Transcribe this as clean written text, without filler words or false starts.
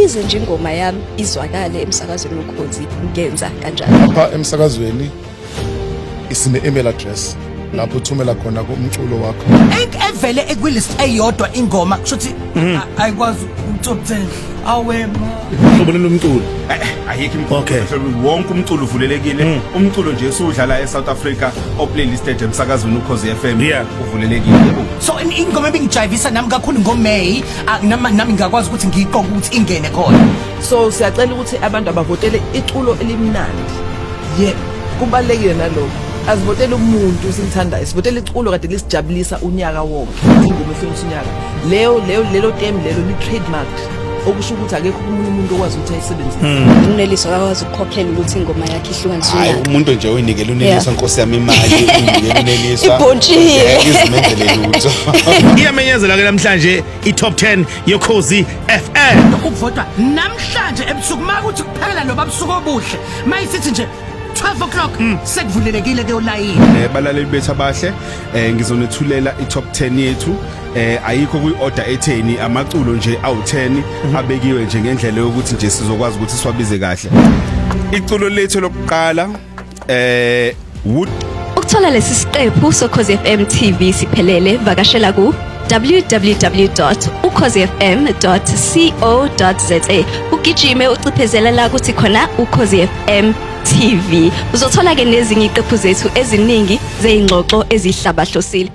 ukuze nje ingoma yami izwakale emsakazweni Ukhozi ngenza kanjani. Lapha emsakazweni isine email address lapho uthumela khona kumculo wakho. Evele ekwilist eyodwa ingoma kushuthi ayikwazi top 10 awema ubonela umculo ayikho imfundo wonke umculo uvulelekile umculo nje esudlala eSouth Africa oplaylisted emsakazweni Ukhozi FM uvulelekile. So ingoma ebingijayivisa nami kakhulu ngoMay nami ngakwazi ukuthi ngiyiqonge ukuthi ingene khona. So siyacela ukuthi abantu abavotele iculo elimnandi. Kubalekile nalokho. Asivotele umuntu simthandayo, sivotele iculo kade lisijabulisa unyaka wonke. Ingoma ehlonishwa unyaka. Lelo theme lelo li trademark. Okusho ukuthi akekho umuntu okwazi ukuthi ayisebenzise. UNeliso akwazi ukukhokhela ukuthi ingoma yakhe ihlukaniswe. hayi umuntu nje oyinikela uNeliso Nkosi yami imali uyinikela uNeliso ibhontshiwe izimenzele lutho iyamenyezela ke namhlanje iTop 10 yoKhozi FM Ukuvotwa namhlanje ebusuku makuthi kuphela lo babusuku obuhle mayisithi nje 12 o'clock sekuvulelekile ke ulayini. Balaleli bethu abahle ngizonethulela iTop 10 yethu ayikho kuyi-order etheni amaculo nje awu10 abekiwe nje ngendlela yokuthi nje sizokwazi ukuthi siwabize kahle. Iculo lethu lokuqala Wood. Ukuthola lesi siqephu soKhozi FM TV siphelele vakashela ku www.ukhozifm.co.za ugijime uciphezela la ukuthi khona Ukhozi FM TV uzothola ke nezinye iqephu zethu eziningi zeingxoxo ezihlabahlosile.